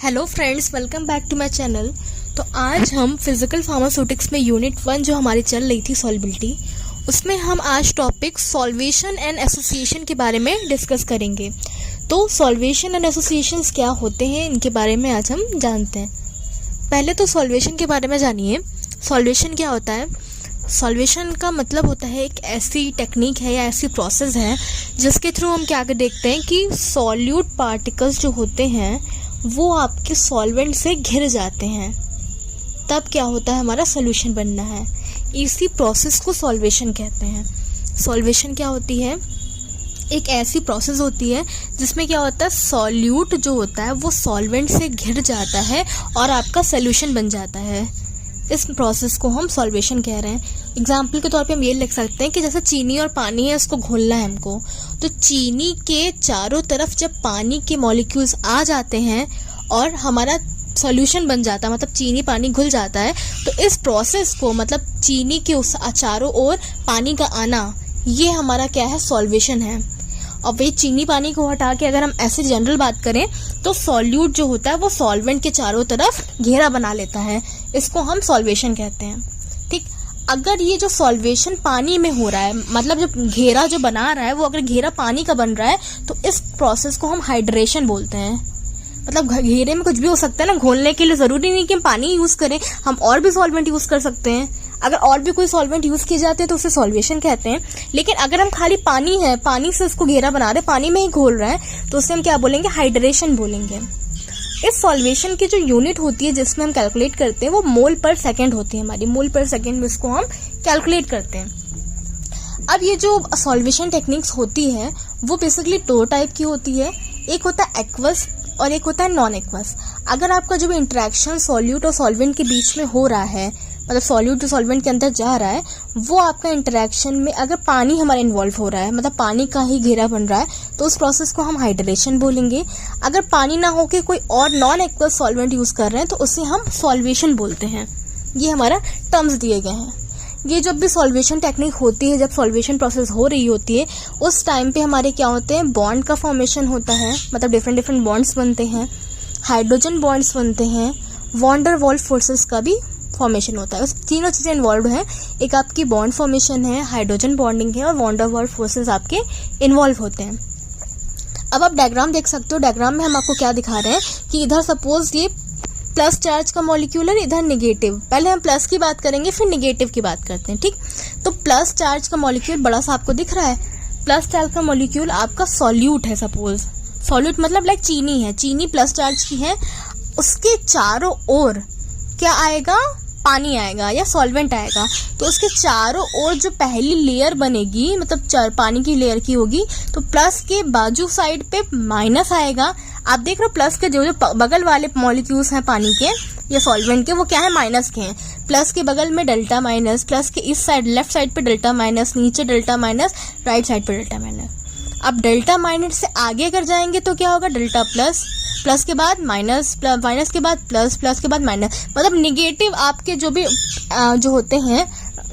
Hello friends, welcome back to my channel. तो आज हम फिजिकल फार्मास्यूटिक्स में यूनिट 1 जो हमारी चल रही थी सॉल्बिलिटी, उसमें हम आज टॉपिक सॉल्वेशन एंड एसोसिएशन के बारे में डिस्कस करेंगे। तो सॉल्वेशन एंड एसोसिएशंस क्या होते हैं, इनके बारे में आज हम जानते हैं। पहले तो सॉल्वेशन के बारे में जानिए। सॉल्वेशन क्या होता है? सॉल्वेशन का मतलब होता है एक ऐसी टेक्निक है या ऐसी प्रोसेस है जिसके थ्रू हम क्या देखते हैं कि सॉल्यूट पार्टिकल्स जो होते हैं वो आपके सॉल्वेंट से घिर जाते हैं। तब क्या होता है, हमारा सॉल्यूशन बनना है। इसी प्रोसेस को सॉल्वेशन कहते हैं। सॉल्वेशन क्या होती है? एक ऐसी प्रोसेस होती है जिसमें क्या होता है, सॉल्यूट जो होता है वो सॉल्वेंट से घिर जाता है और आपका सॉल्यूशन बन जाता है। इस प्रोसेस को हम सॉल्वेशन कह रहे हैं। एग्जाम्पल के तौर पे हम ये लिख सकते हैं कि जैसे चीनी और पानी है, इसको घोलना है हमको, तो चीनी के चारों तरफ जब पानी के मॉलिक्यूल्स आ जाते हैं और हमारा सॉल्यूशन बन जाता है, मतलब चीनी पानी घुल जाता है, तो इस प्रोसेस को, मतलब चीनी के उस चारों ओर पानी का आना, ये हमारा क्या है, सॉल्वेशन है। और वही चीनी पानी को हटा के अगर हम ऐसे जनरल बात करें तो सॉल्यूट जो होता है वो सॉल्वेंट के चारों तरफ घेरा बना लेता है। इसको हम सॉल्वेशन कहते हैं। ठीक, अगर ये जो सॉल्वेशन पानी में हो रहा है, मतलब जो घेरा जो बना रहा है वो अगर घेरा पानी का बन रहा है, तो इस प्रोसेस को हम हाइड्रेशन बोलते हैं। मतलब घेरे में कुछ भी हो सकता है ना, घोलने के लिए जरूरी नहीं कि हम पानी यूज करें, हम और भी सॉल्वेंट यूज कर सकते हैं। अगर और भी कोई सॉल्वेंट यूज किए जाते हैं तो उसे सॉल्वेशन कहते हैं। लेकिन अगर हम खाली पानी है, पानी से उसको घेरा बना रहे, पानी में ही घोल रहे हैं, तो उसे हम क्या बोलेंगे, हाइड्रेशन बोलेंगे। इस सॉल्वेशन की जो यूनिट होती है जिसमें हम कैलकुलेट करते हैं वो मोल पर सेकेंड होती है हमारी। मोल पर सेकेंड में इसको हम कैलकुलेट करते हैं। अब ये जो सॉल्वेशन टेक्निक्स होती है वो बेसिकली दो टाइप की होती है। एक होता है एक्वस और एक होता है नॉन एक्वस। अगर आपका जो भी इंटरेक्शन सॉल्यूट और सॉल्वेंट के बीच में हो रहा है, मतलब सॉल्यूट जो सॉल्वेंट के अंदर जा रहा है, वो आपका इंटरेक्शन में अगर पानी हमारा इन्वॉल्व हो रहा है, मतलब पानी का ही घेरा बन रहा है, तो उस प्रोसेस को हम हाइड्रेशन बोलेंगे। अगर पानी ना होके कोई और नॉन एक्वस सॉल्वेंट यूज कर रहे हैं तो उसे हम सॉल्वेशन बोलते हैं। ये हमारा टर्म्स दिए गए हैं। ये जब भी सॉल्वेशन टेक्निक होती है, जब सॉल्वेशन प्रोसेस हो रही होती है, उस टाइम पे हमारे क्या होते हैं, बॉन्ड का फॉर्मेशन होता है, मतलब डिफरेंट डिफरेंट बॉन्ड्स बनते हैं, हाइड्रोजन बॉन्ड्स बनते हैं, वॉन डर वाल्स फोर्सेस का भी फॉर्मेशन होता है। उस तीनों चीजें इन्वॉल्व हैं। एक आपकी बॉन्ड फॉर्मेशन है, हाइड्रोजन बॉन्डिंग है और वॉन डर वाल्स फोर्सेस आपके इन्वॉल्व होते हैं। अब आप डायग्राम देख सकते हो। डायग्राम में हम आपको क्या दिखा रहे हैं कि इधर सपोज ये प्लस चार्ज का मॉलिक्यूल है, इधर नेगेटिव। पहले हम प्लस की बात करेंगे फिर नेगेटिव की बात करते हैं। ठीक, तो प्लस चार्ज का मॉलिक्यूल बड़ा सा आपको दिख रहा है। प्लस चार्ज का मॉलिक्यूल आपका सॉल्यूट है। सपोज सॉल्यूट मतलब लाइक चीनी है, चीनी प्लस चार्ज की है, उसके चारों ओर क्या आएगा, पानी आएगा या सॉल्वेंट आएगा। तो उसके चारों ओर जो पहली लेयर बनेगी, मतलब पानी की लेयर की होगी, तो प्लस के बाजू साइड पे माइनस आएगा। आप देख रहे हो प्लस के जो बगल वाले मॉलिक्यूल्स हैं पानी के या सॉल्वेंट के, वो क्या है, माइनस के हैं। प्लस के बगल में डेल्टा माइनस, प्लस के इस साइड लेफ्ट साइड पे डेल्टा माइनस, नीचे डेल्टा माइनस, राइट साइड पे डेल्टा माइनस। अब डेल्टा माइनस से आगे अगर जाएंगे तो क्या होगा, डेल्टा प्लस, प्लस के बाद माइनस, माइनस के बाद प्लस, प्लस के बाद माइनस। मतलब निगेटिव आपके जो भी जो होते हैं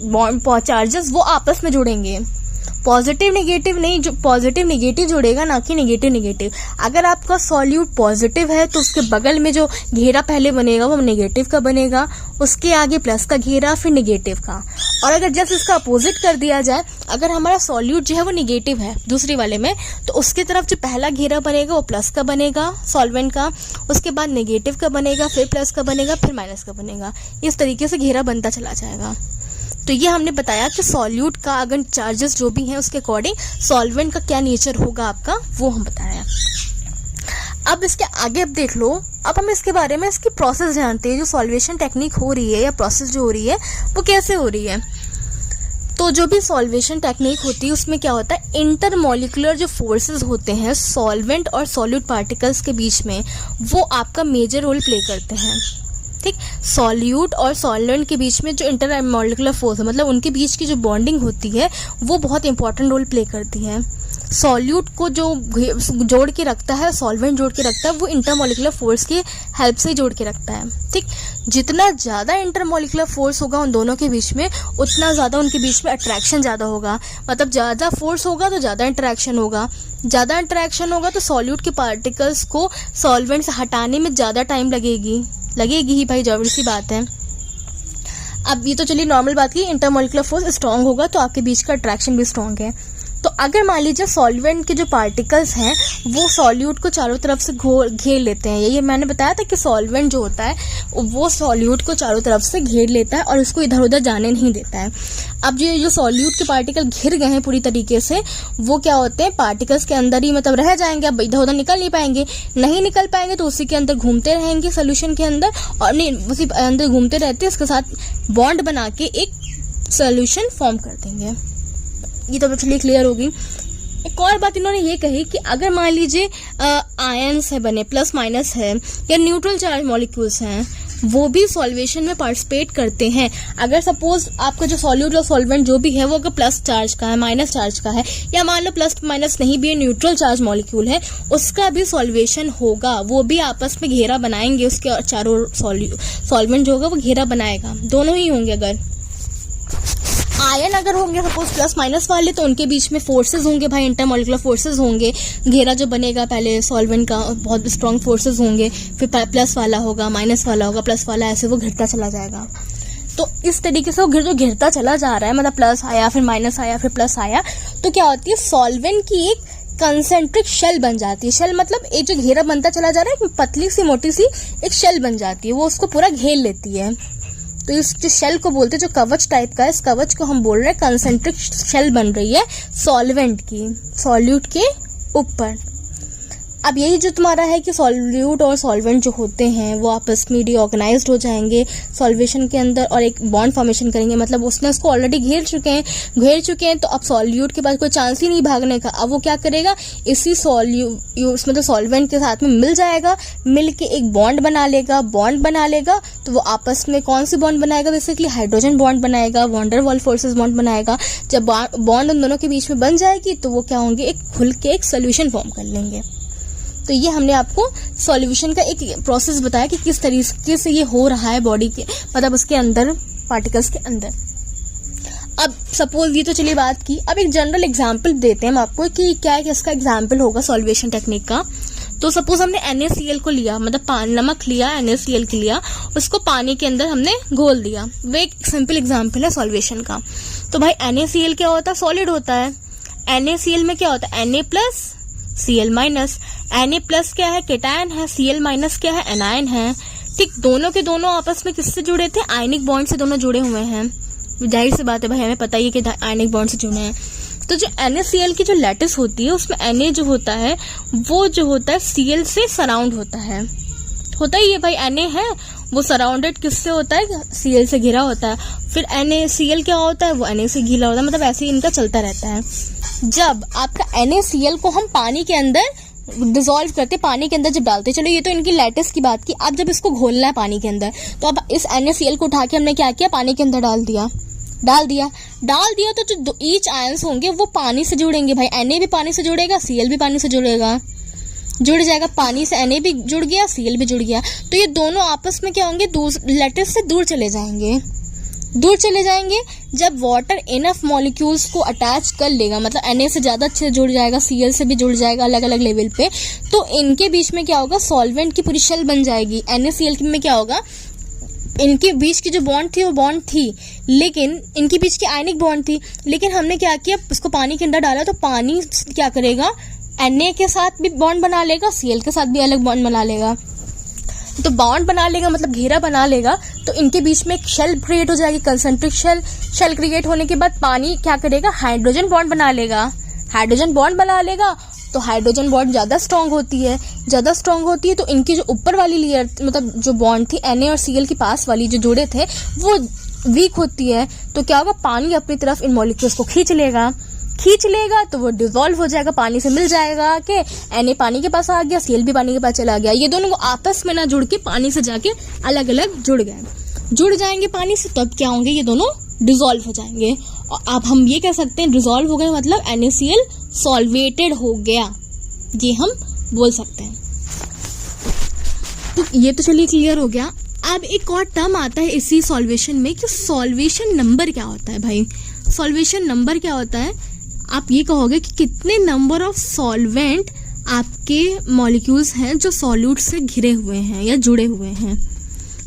बॉन्ड चार्जेस वो आपस में जुड़ेंगे। पॉजिटिव नेगेटिव नहीं, जो पॉजिटिव नेगेटिव जुड़ेगा, ना कि नेगेटिव नेगेटिव। अगर आपका सॉल्यूट पॉजिटिव है तो उसके बगल में जो घेरा पहले बनेगा वो नेगेटिव का बनेगा, उसके आगे प्लस का घेरा, फिर नेगेटिव का। और अगर जस्ट इसका अपोजिट कर दिया जाए, अगर हमारा सॉल्यूट जो है वो नेगेटिव है दूसरी वाले में, तो उसके तरफ जो पहला घेरा बनेगा वो प्लस का बनेगा सॉल्वेंट का, उसके बाद नेगेटिव का बनेगा, फिर प्लस का बनेगा, फिर माइनस का बनेगा। इस तरीके से घेरा बनता चला जाएगा। तो ये हमने बताया कि सॉल्यूट का अगर चार्जेस जो भी हैं उसके अकॉर्डिंग सॉल्वेंट का क्या नेचर होगा आपका, वो हम बताया। अब इसके आगे अब देख लो, अब हम इसके बारे में इसकी प्रोसेस जानते हैं। जो सॉल्वेशन टेक्निक हो रही है या प्रोसेस जो हो रही है वो कैसे हो रही है। तो जो भी सॉल्वेशन टेक्निक होती है उसमें क्या होता है, इंटरमॉलिक्यूलर जो फोर्सेस होते हैं सॉल्वेंट और सॉल्यूट पार्टिकल्स के बीच में, वो आपका मेजर रोल प्ले करते हैं। ठीक, सॉल्यूट और सॉल्वेंट के बीच में जो इंटरमॉलिक्यूलर फोर्स है, मतलब उनके बीच की जो बॉन्डिंग होती है वो बहुत इंपॉर्टेंट रोल प्ले करती है। सॉल्यूट को जो जोड़ के रखता है, सॉल्वेंट जोड़ के रखता है, वो इंटरमोलिकुलर फोर्स की हेल्प से जोड़ के रखता है। ठीक, जितना ज़्यादा इंटरमोलिकुलर फोर्स होगा उन दोनों के बीच में, उतना ज़्यादा उनके बीच में अट्रैक्शन ज़्यादा होगा। मतलब ज़्यादा फोर्स होगा तो ज़्यादा इंटरेक्शन होगा, ज़्यादा इंटरेक्शन होगा तो सॉल्यूट के पार्टिकल्स को सॉल्वेंट से हटाने में ज़्यादा टाइम लगेगी ही भाई, जरूरी सी बात है। अब ये तो चलिए नॉर्मल बात की, इंटरमोलिकुलर फोर्स स्ट्रांग होगा तो आपके बीच का अट्रैक्शन भी स्ट्रांग है। तो अगर मान लीजिए सॉल्वेंट के जो पार्टिकल्स हैं वो सॉल्यूट को चारों तरफ से घेर लेते हैं, ये मैंने बताया था कि सॉल्वेंट जो होता है वो सॉल्यूट को चारों तरफ से घेर लेता है और उसको इधर उधर जाने नहीं देता है। अब ये जो सॉल्यूट के पार्टिकल घिर गए हैं पूरी तरीके से, वो क्या होते हैं, पार्टिकल्स के अंदर ही मतलब रह जाएंगे, अब इधर उधर निकल नहीं निकल पाएंगे तो उसी के अंदर घूमते रहेंगे सोल्यूशन के अंदर, और नहीं उसी अंदर घूमते रहते उसके साथ बॉन्ड बना के एक सोल्यूशन फॉर्म कर देंगे। ये तो चलिए क्लियर होगी। एक और बात इन्होंने ये कही कि अगर मान लीजिए आयंस है बने, प्लस माइनस है या न्यूट्रल चार्ज मॉलिक्यूल्स हैं, वो भी सॉल्वेशन में पार्टिसिपेट करते हैं। अगर सपोज आपका जो सॉल्यूट और सॉल्वेंट जो भी है वो अगर प्लस चार्ज का है, माइनस चार्ज का है, या मान लो प्लस माइनस नहीं भी है, न्यूट्रल चार्ज मॉलिक्यूल है, उसका भी सॉल्वेशन होगा, वो भी आपस में घेरा बनाएंगे, उसके चारों सॉल्वेंट जो होगा वो घेरा बनाएगा, दोनों ही होंगे। अगर आयन अगर होंगे सपोज प्लस माइनस वाले तो उनके बीच में फोर्सेस होंगे भाई, इंटरमोलिकुलर फोर्सेस होंगे, घेरा जो बनेगा पहले सॉल्वेंट का बहुत स्ट्रॉन्ग फोर्सेस होंगे, फिर प्लस वाला होगा, माइनस वाला होगा, प्लस वाला, ऐसे वो घिरता चला जाएगा। तो इस तरीके से वो जो घिरता चला जा रहा है, मतलब प्लस आया फिर माइनस आया फिर प्लस आया, तो क्या होती है, सॉल्वेंट की एक कंसेंट्रिक शेल बन जाती है। शेल मतलब एक जो घेरा बनता चला जा रहा है, एक पतली सी मोटी सी एक शेल बन जाती है, वो उसको पूरा घेर लेती है। तो इस जो शेल को बोलते हैं, जो कवच टाइप का है, इस कवच को हम बोल रहे हैं कंसेंट्रिक शेल बन रही है सॉल्वेंट की, सॉल्यूट के ऊपर। अब यही जो तुम्हारा है कि सॉल्यूट और सॉल्वेंट जो होते हैं वो आपस में डीऑर्गेनाइज्ड हो जाएंगे सॉल्वेशन के अंदर और एक बॉन्ड फॉर्मेशन करेंगे, मतलब उसने उसको ऑलरेडी घेर चुके हैं, तो अब सॉल्यूट के पास कोई चांस ही नहीं भागने का। अब वो क्या करेगा, इसी मतलब सॉल्वेंट के साथ में मिल जाएगा, मिल के एक बॉन्ड बना लेगा, तो वो आपस में कौन सी बॉन्ड बनाएगा, बेसिकली हाइड्रोजन बॉन्ड बनाएगा, वॉन वाल फोर्सेस बॉन्ड बनाएगा। जब बॉन्ड उन दोनों के बीच में बन जाएगी तो वो क्या होंगे, एक खुल के एक सोल्यूशन फॉर्म कर लेंगे। तो ये हमने आपको सॉल्यूशन का एक प्रोसेस बताया कि किस तरीके से ये हो रहा है बॉडी के, मतलब उसके अंदर, पार्टिकल्स के अंदर। अब सपोज ये तो चलिए बात की, अब एक जनरल एग्जांपल देते हैं हम आपको कि क्या है, इसका एग्जांपल होगा सॉल्वेशन टेक्निक का। तो सपोज हमने NaCl को लिया, मतलब नमक लिया, NaCl के लिया, उसको पानी के अंदर हमने घोल दिया। वो एक सिंपल एग्जांपल है सॉल्वेशन का। तो भाई NaCl क्या होता है, सॉलिड होता है। NaCl में क्या होता है, Na plus Cl minus. Na plus क्या है, केटायन है, Cl माइनस क्या है, एनायन है। ठीक, दोनों के दोनों आपस में किससे जुड़े थे, आयनिक बॉन्ड से दोनों जुड़े हुए हैं। जाहिर सी बात है भाई, हमें पता ही है कि आयनिक बॉन्ड से जुड़े हैं। तो जो NaCl की जो लैटिस होती है उसमें Na जो होता है वो जो होता है Cl से सराउंड होता ही है भाई। Na है वो सराउंडेड किससे होता है, Cl से घिरा होता है। फिर NaCl क्या होता है, वो Na से घिरा होता है, मतलब ऐसे ही इनका चलता रहता है। जब आपका NaCl को हम पानी के अंदर डिसॉल्व करते, पानी के अंदर जब डालते, चलो ये तो इनकी लैटिस की बात की। अब जब इसको घोलना है पानी के अंदर, तो अब इस NaCl को उठा के हमने क्या किया, पानी के अंदर डाल दिया तो जो ईच आयंस होंगे वो पानी से जुड़ेंगे भाई। Na भी पानी से जुड़ेगा, Cl भी पानी से जुड़ जाएगा, पानी से Na भी जुड़ गया, Cl भी जुड़ गया। तो ये दोनों आपस में क्या होंगे, लैटिस से दूर चले जाएंगे। जब वाटर इनफ मॉलिक्यूल्स को अटैच कर लेगा, मतलब Na से ज़्यादा अच्छे से जुड़ जाएगा, Cl से भी जुड़ जाएगा अलग अलग लेवल पे, तो इनके बीच में क्या होगा, सॉल्वेंट की पूरी शेल बन जाएगी। NaCl में क्या होगा, इनके बीच की जो बॉन्ड थी वो बॉन्ड थी, लेकिन इनके बीच की आयनिक बॉन्ड थी, लेकिन हमने क्या किया, उसको पानी के अंदर डाला तो पानी क्या करेगा, Na के साथ भी बॉन्ड बना लेगा, Cl के साथ भी अलग बॉन्ड बना लेगा। तो बॉन्ड बना लेगा मतलब घेरा बना लेगा, तो इनके बीच में एक शेल क्रिएट हो जाएगी, कंसेंट्रिक शेल क्रिएट होने के बाद पानी क्या करेगा, हाइड्रोजन बॉन्ड बना लेगा। तो हाइड्रोजन बॉन्ड ज़्यादा स्ट्रांग होती है, तो इनकी जो ऊपर वाली लेयर, मतलब जो बॉन्ड थी Na और Cl के पास वाली जो जुड़े थे वो वीक होती है। तो क्या होगा, पानी अपनी तरफ इन मॉलिक्यूल्स को खींच लेगा तो वो डिसॉल्व हो जाएगा, पानी से मिल जाएगा कि Na पानी के पास आ गया, Cl भी पानी के पास चला गया। ये दोनों को आपस में ना जुड़ के पानी से जाके अलग अलग जुड़ जाएंगे पानी से, तब क्या होंगे, ये दोनों डिसॉल्व हो जाएंगे। और अब हम ये कह सकते हैं डिसॉल्व हो गए मतलब NaCl सॉल्वेटेड हो गया, ये हम बोल सकते हैं। तो ये तो चलिए क्लियर हो गया। अब एक और टर्म आता है इसी सॉल्वेशन में कि सॉल्वेशन नंबर क्या होता है। भाई सॉल्वेशन नंबर क्या होता है, आप ये कहोगे कि कितने नंबर ऑफ सॉल्वेंट आपके मॉलिक्यूल्स हैं जो सॉल्यूट से घिरे हुए हैं या जुड़े हुए हैं।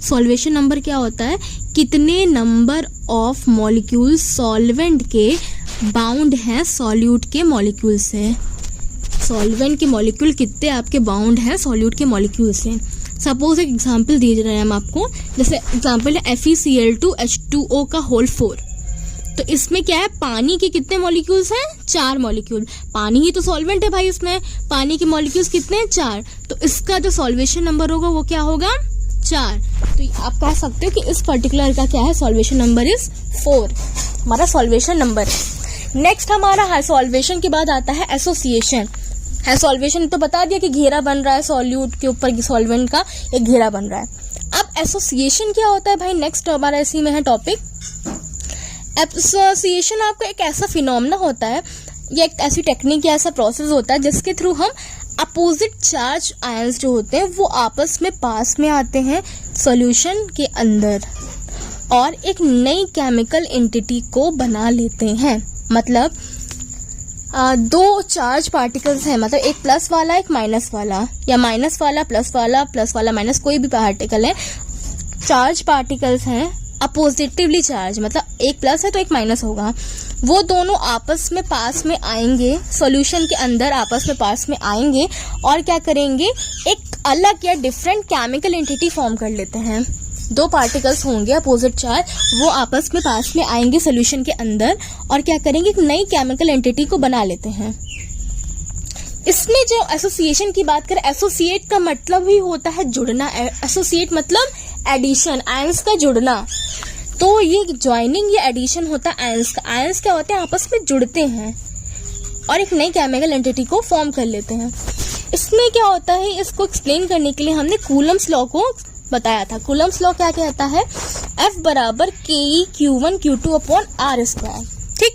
सॉल्वेशन नंबर क्या होता है, कितने नंबर ऑफ मॉलिक्यूल्स सॉल्वेंट के बाउंड हैं सॉल्यूट के मॉलिक्यूल से। सॉल्वेंट के मॉलिक्यूल कितने आपके बाउंड हैं सॉल्यूट के मॉलिक्यूल से। सपोज एक एग्जांपल दिए जा रहे हैं हम आपको, जैसे एग्जांपल है FeCl2H2O का होल 4। तो इसमें क्या है, पानी के कितने मॉलिक्यूल्स हैं, 4 मॉलिक्यूल। पानी ही तो सॉल्वेंट है भाई, इसमें पानी के मॉलिक्यूल्स कितने हैं, 4। तो इसका जो सॉल्वेशन नंबर होगा वो क्या होगा, 4। तो आप कह सकते हो कि इस पर्टिकुलर का क्या है, सॉल्वेशन नंबर इज 4, हमारा सॉल्वेशन नंबर है। नेक्स्ट हमारा सॉल्वेशन के बाद आता है एसोसिएशन। है सॉल्वेशन तो बता दिया कि घेरा बन रहा है सॉल्यूट के ऊपर, सॉल्वेंट का एक घेरा बन रहा है। अब एसोसिएशन क्या होता है भाई, नेक्स्ट हमारा इसी में है टॉपिक। एसोसिएशन आपका एक ऐसा फिनोमेना होता है या एक ऐसी टेक्निक या ऐसा प्रोसेस होता है जिसके थ्रू हम अपोजिट चार्ज आयंस जो होते हैं वो आपस में पास में आते हैं सॉल्यूशन के अंदर और एक नई केमिकल एंटिटी को बना लेते हैं। मतलब दो चार्ज पार्टिकल्स हैं, मतलब एक प्लस वाला एक माइनस वाला, या माइनस वाला प्लस वाला माइनस, कोई भी पार्टिकल है। चार्ज पार्टिकल्स हैं अपोजिटिवली चार्ज, मतलब एक प्लस है तो एक माइनस होगा। वो दोनों आपस में पास में आएंगे, सॉल्यूशन के अंदर आपस में पास में आएंगे और क्या करेंगे, एक अलग या डिफरेंट केमिकल एंटिटी फॉर्म कर लेते हैं। दो पार्टिकल्स होंगे अपोजिट चार्ज, वो आपस में पास में आएंगे सॉल्यूशन के अंदर और क्या करेंगे, एक नई केमिकल एंटिटी को बना लेते हैं। इसमें जो एसोसिएशन की बात करें, एसोसिएट का मतलब ही होता है जुड़ना। एसोसिएट मतलब एडिशन, आयंस का जुड़ना। तो ये ज्वाइनिंग या एडिशन होता है आयंस का। आयंस क्या होते हैं, आपस में जुड़ते हैं और एक नई केमिकल एंटिटी को फॉर्म कर लेते हैं। इसमें क्या होता है, इसको एक्सप्लेन करने के लिए हमने कूलम्स लॉ को बताया था। कूलम्स लॉ क्या कहता है, F बराबर KE/Q1Q2/R²। ठीक,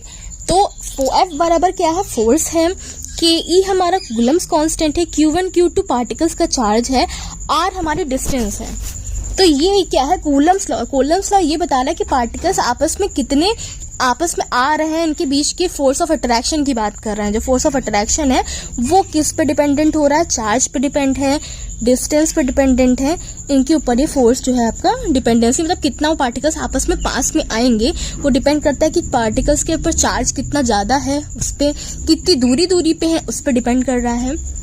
तो F बराबर क्या है, फोर्स है, KE हमारा कूलम्स कांस्टेंट है, Q1 Q2 पार्टिकल्स का चार्ज है, R हमारी डिस्टेंस है। तो ये क्या है, कूलम्स लॉ। कूलम्स लॉ ये बता रहा है कि पार्टिकल्स आपस में कितने आपस में आ रहे हैं, इनके बीच के फोर्स ऑफ अट्रैक्शन की बात कर रहे हैं। जो फोर्स ऑफ अट्रैक्शन है वो किस पे डिपेंडेंट हो रहा है, चार्ज पे डिपेंड है, डिस्टेंस पे डिपेंडेंट है। इनके ऊपर ये फोर्स जो है आपका डिपेंडेंसी, मतलब कितना वो पार्टिकल्स आपस में पास में आएंगे वो डिपेंड करता है कि पार्टिकल्स के ऊपर चार्ज कितना ज्यादा है, उस पर कितनी दूरी पे है, उस पर डिपेंड कर रहा है।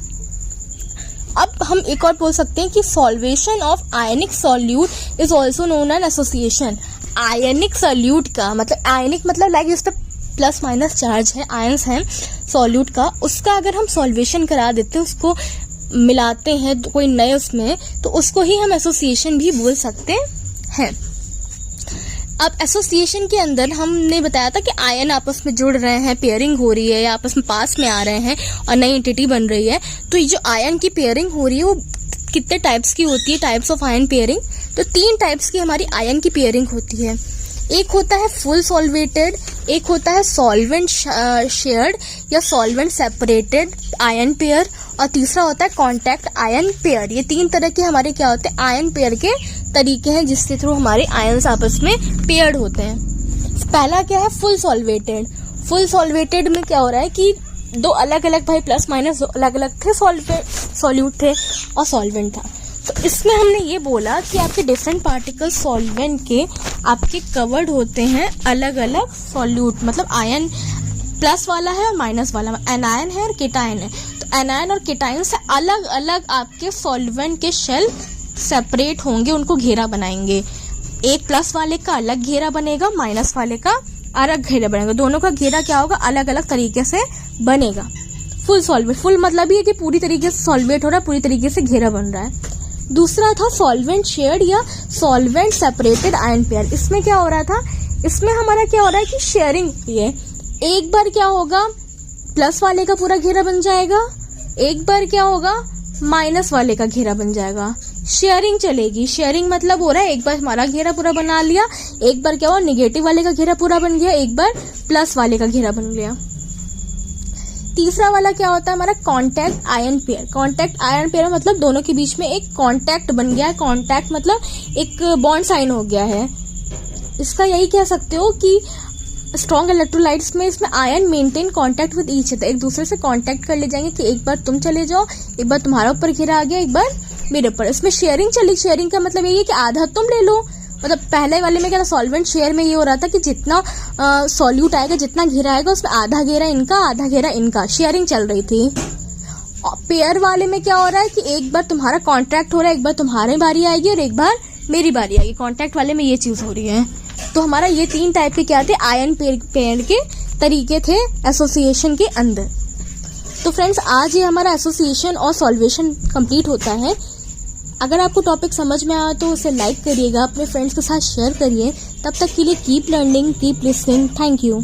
अब हम एक और बोल सकते हैं कि solvation of ionic solute is also known as association. Ionic solute का मतलब, आयनिक मतलब लाइक जिस पे प्लस माइनस चार्ज है, आयंस हैं सॉल्यूट का, उसका अगर हम सॉल्वेशन करा देते हैं, उसको मिलाते हैं तो कोई नए उसमें, तो उसको ही हम एसोसिएशन भी बोल सकते हैं। अब एसोसिएशन के अंदर हमने बताया था कि आयन आपस में जुड़ रहे हैं, पेयरिंग हो रही है या आपस में पास में आ रहे हैं और नई एंटिटी बन रही है। तो ये जो आयन की पेयरिंग हो रही है वो कितने टाइप्स की होती है, टाइप्स ऑफ आयन पेयरिंग। तो 3 टाइप्स की हमारी आयन की पेयरिंग होती है। एक होता है फुल सॉल्वेटेड, एक होता है सॉल्वेंट शेयर्ड या सॉल्वेंट सेपरेटेड आयन पेयर, और तीसरा होता है कॉन्टैक्ट आयन पेयर। ये 3 तरह के हमारे क्या होते हैं, आयन पेयर के तरीके हैं जिसके थ्रू हमारे आयन्स आपस में पेयर्ड होते हैं। पहला क्या है, फुल सॉल्वेटेड। फुल सॉल्वेटेड में क्या हो रहा है कि दो अलग अलग भाई प्लस माइनस अलग अलग थे, सॉल्यूट थे और सॉल्वेंट था। तो इसमें हमने ये बोला कि आपके डिफरेंट पार्टिकल सॉल्वेंट के आपके कवर्ड होते हैं अलग अलग सॉल्यूट, मतलब आयन प्लस वाला है और माइनस वाला, एनायन है और केटायन है। तो एनायन और केटायन से अलग अलग आपके सॉल्वेंट के शेल सेपरेट होंगे, उनको घेरा बनाएंगे। एक प्लस वाले का अलग घेरा बनेगा, माइनस वाले का अलग घेरा बनेगा। दोनों का घेरा क्या होगा, अलग अलग तरीके से बनेगा। फुल सॉल्वेट, फुल मतलब ये कि पूरी तरीके से सॉल्वेट हो रहा है, पूरी तरीके से घेरा बन रहा है। दूसरा था सॉल्वेंट शेयर्ड या सॉल्वेंट सेपरेटेड आयन पेयर। इसमें क्या हो रहा था, इसमें हमारा क्या हो रहा है कि शेयरिंग ये एक बार क्या होगा, प्लस वाले का पूरा घेरा बन जाएगा, एक बार क्या होगा, माइनस वाले का घेरा बन जाएगा। शेयरिंग चलेगी। शेयरिंग मतलब हो रहा है एक बार हमारा घेरा पूरा बना लिया, एक बार क्या हुआ नेगेटिव वाले का घेरा पूरा बन गया, एक बार प्लस वाले का घेरा बन गया। तीसरा वाला क्या होता है हमारा contact ion pair. Contact ion pair मतलब दोनों के बीच में एक कॉन्टैक्ट बन गया है। कॉन्टैक्ट मतलब एक बॉन्ड साइन हो गया है। इसका यही कह सकते हो कि स्ट्रॉन्ग इलेक्ट्रोलाइट्स में इसमें ion maintain contact with each other, एक दूसरे से कांटेक्ट कर ले जाएंगे कि एक बार तुम चले जाओ, एक बार तुम्हारा ऊपर घेरा आ गया, एक बार मेरे ऊपर। इसमें शेयरिंग चली। शेयरिंग का मतलब यही है कि आधा तुम ले लो। मतलब पहले वाले में क्या था, सॉल्वेंट शेयर में ये हो रहा था कि जितना सॉल्यूट आएगा, जितना घेरा आएगा उसमें आधा घेरा इनका, आधा घेरा इनका, शेयरिंग चल रही थी। पेयर वाले में क्या हो रहा है कि एक बार तुम्हारा कॉन्ट्रैक्ट हो रहा है, एक बार तुम्हारी बारी आएगी और एक बार मेरी बारी आएगी। कॉन्ट्रैक्ट वाले में ये चीज हो रही है। तो हमारा ये 3 टाइप के क्या थे, आयन पेयर के तरीके थे एसोसिएशन के अंदर। तो फ्रेंड्स आज ये हमारा एसोसिएशन और सॉल्वेशन कंप्लीट होता है। अगर आपको टॉपिक समझ में आया तो उसे लाइक करिएगा, अपने फ्रेंड्स के साथ शेयर करिए। तब तक के लिए keep learning, keep listening. Thank you.